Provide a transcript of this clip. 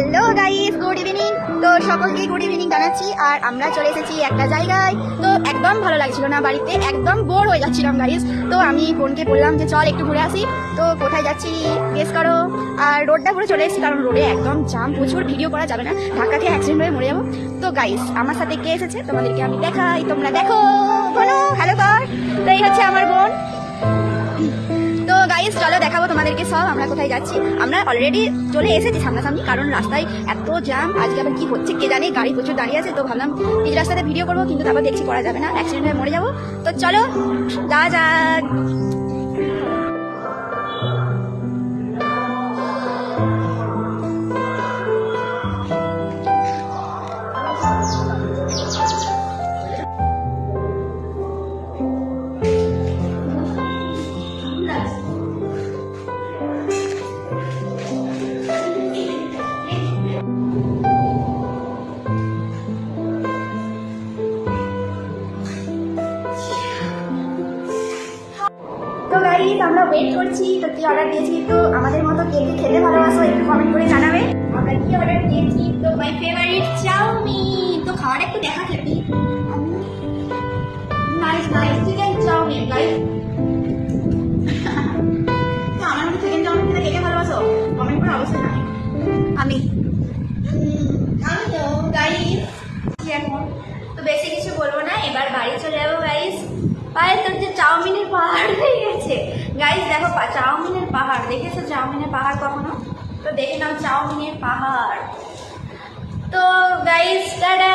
Hello guys, good evening. তো সকলকে good evening জানাচ্ছি। আর আমরা চলে এসেছি একটা জায়গায়। তো একদম ভালো লাগছিল না, বাড়িতে একদম বোর হয়ে যাচ্ছিলাম গাইস। তো আমি বোনকে বললাম যে চল একটু ঘুরে আসি। তো কোথায় যাচ্ছি গেস করো। আর রোডটা ঘুরে চলে এসেছি, কারণ রোডে একদম জাম, প্রচুর ভিডিও করা যাবে না, ধাক্কা খেয়ে অ্যাক্সিডেন্ট হয়ে মরে যাবো। তো গাইস আমার সাথে কে এসেছে তোমাদেরকে আমি দেখাই, তোমরা দেখো। বোনো হ্যালো কর। তো এই হচ্ছে আমার বোন। তো গাইস চলো দেখাবো তোমাদেরকে সব আমরা কোথায় যাচ্ছি। আমরা অলরেডি চলে এসেছি সামনাসামনি, কারণ রাস্তায় এত জ্যাম। আজকে আবার কি হচ্ছে কে জানে, গাড়ি প্রচুর দাঁড়িয়ে আছে। তো ভাবলাম এই রাস্তাতে ভিডিও করবো, কিন্তু তারপর দেখছি করা যাবে না, অ্যাক্সিডেন্ট হয়ে মরে যাবো। তো চলো যাওয়া যাক। তো গাইস আমরা ওয়েট করছি, তো কি অর্ডার দিয়েছি। তো আমাদের মতো কে কে খেতে ভালোবাসো একটু কমেন্ট করে জানাবে। আমরা কি অর্ডার দিয়েছি, তো মাই ফেভারিট চাউমিন। তো খাওয়াটা একটু দেখা খেতে nice nice chicken chow mein guys. তো আমার মতো চিকেন চাউমিন খেতে কে কে ভালোবাসো কমেন্ট করে অবশ্যই জানাবে। আমি তো গাইস এখন তো বেশি কিছু বলবো না, এবার বাড়ি চলে যাবো গাইস। পায়ে তোর যে চাউমিনের পাহাড় হয়ে গেছে গাইস, দেখো চাউমিনের পাহাড় দেখেছো, চাউমিনের পাহাড় কখনো? তো দেখে নাও চাউমিনের পাহাড়। তো গাইস টাটা।